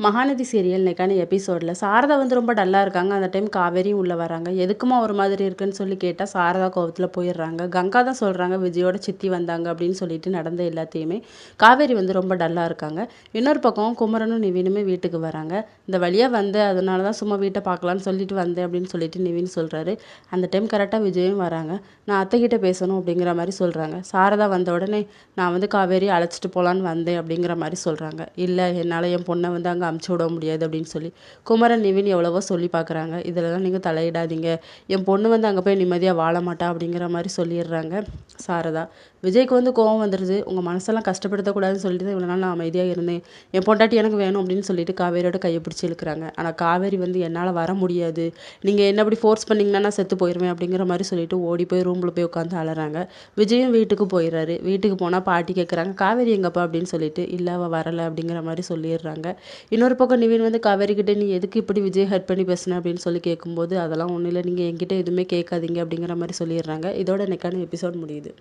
Mahanadi serial இன்னைக்கான எபிசோடில் சாரதா வந்து ரொம்ப டல்லாக இருக்காங்க. அந்த டைம் காவேரியும் உள்ளே வராங்க. எதுக்குமா ஒரு மாதிரி இருக்குன்னு சொல்லி கேட்டால் சாரதா கோவத்தில் போயிடுறாங்க. கங்கா தான் சொல்கிறாங்க விஜயோட சித்தி வந்தாங்க அப்படின்னு சொல்லிட்டு நடந்த எல்லாத்தையுமே. காவேரி வந்து ரொம்ப டல்லாக இருக்காங்க. இன்னொரு பக்கம் குமரனும் நிவினுமே வீட்டுக்கு வராங்க. இந்த வழியாக வந்து அதனால தான் சும்மா வீட்டை பார்க்கலான்னு சொல்லிட்டு வந்தேன் அப்படின்னு சொல்லிட்டு நிவின் சொல்கிறாரு. அந்த டைம் கரெக்டாக விஜயும் வராங்க. நான் அத்தைக்கிட்ட பேசணும் அப்படிங்கிற மாதிரி சொல்கிறாங்க. சாரதா வந்த உடனே நான் வந்து காவேரி அழைச்சிட்டு போகலான்னு வந்தேன் அப்படிங்கிற மாதிரி சொல்கிறாங்க. இல்லை என்னால் என் பொண்ணை வந்து அங்கே அமுச்சு விட முடியாது அப்படின்னு சொல்லி குமரன் நிவின் எவ்வளவோ சொல்லி பார்க்குறாங்க. இதெல்லாம் நீங்கள் தலையிடாதீங்க, என் பொண்ணு வந்து அங்கே போய் நிம்மதியாக வாழ மாட்டா அப்படிங்கிற மாதிரி சொல்லிடுறாங்க சாரதா. விஜய்க்கு வந்து கோவம் வந்துடுது. உங்கள் மனசெல்லாம் கஷ்டப்படுத்தக்கூடாதுன்னு சொல்லிட்டு தான் இவ்வளோ நாள் நான் அமைதியாக இருந்தேன், என் பொண்டாட்டி எனக்கு வேணும் அப்படின்னு சொல்லிட்டு காவேரியோட கையை பிடிச்சி இழுக்கிறாங்க. ஆனால் காவேரி வந்து என்னால் வர முடியாது, நீங்கள் என்ன அப்படி ஃபோர்ஸ் பண்ணிங்கன்னா நான் செத்து போயிடுவேன் அப்படிங்கிற மாதிரி சொல்லிட்டு ஓடி போய் ரூமில் போய் உட்காந்து அலறாங்க. விஜயும் வீட்டுக்கு போயிடுறாரு. வீட்டுக்கு போனால் பாட்டி கேட்குறாங்க காவேரி எங்கப்பா அப்படின்னு சொல்லிட்டு. இல்லை அவள் வரலை அப்படிங்கிற மாதிரி சொல்லிடுறாங்க. இன்னொரு பக்கம் நிவின் வந்து காவேரி கிட்ட நீ எதுக்கு இப்படி விஜய் ஹர்ட் பண்ணி பேசுன அப்படின்னு சொல்லி கேட்கும்போது அதெல்லாம் ஒன்றும் இல்லை, நீங்கள் என்கிட்ட எதுவுமே கேட்காதீங்க அப்படிங்கிற மாதிரி சொல்லிடுறாங்க. இதோட இன்னைக்கான எபிசோட் முடியுது.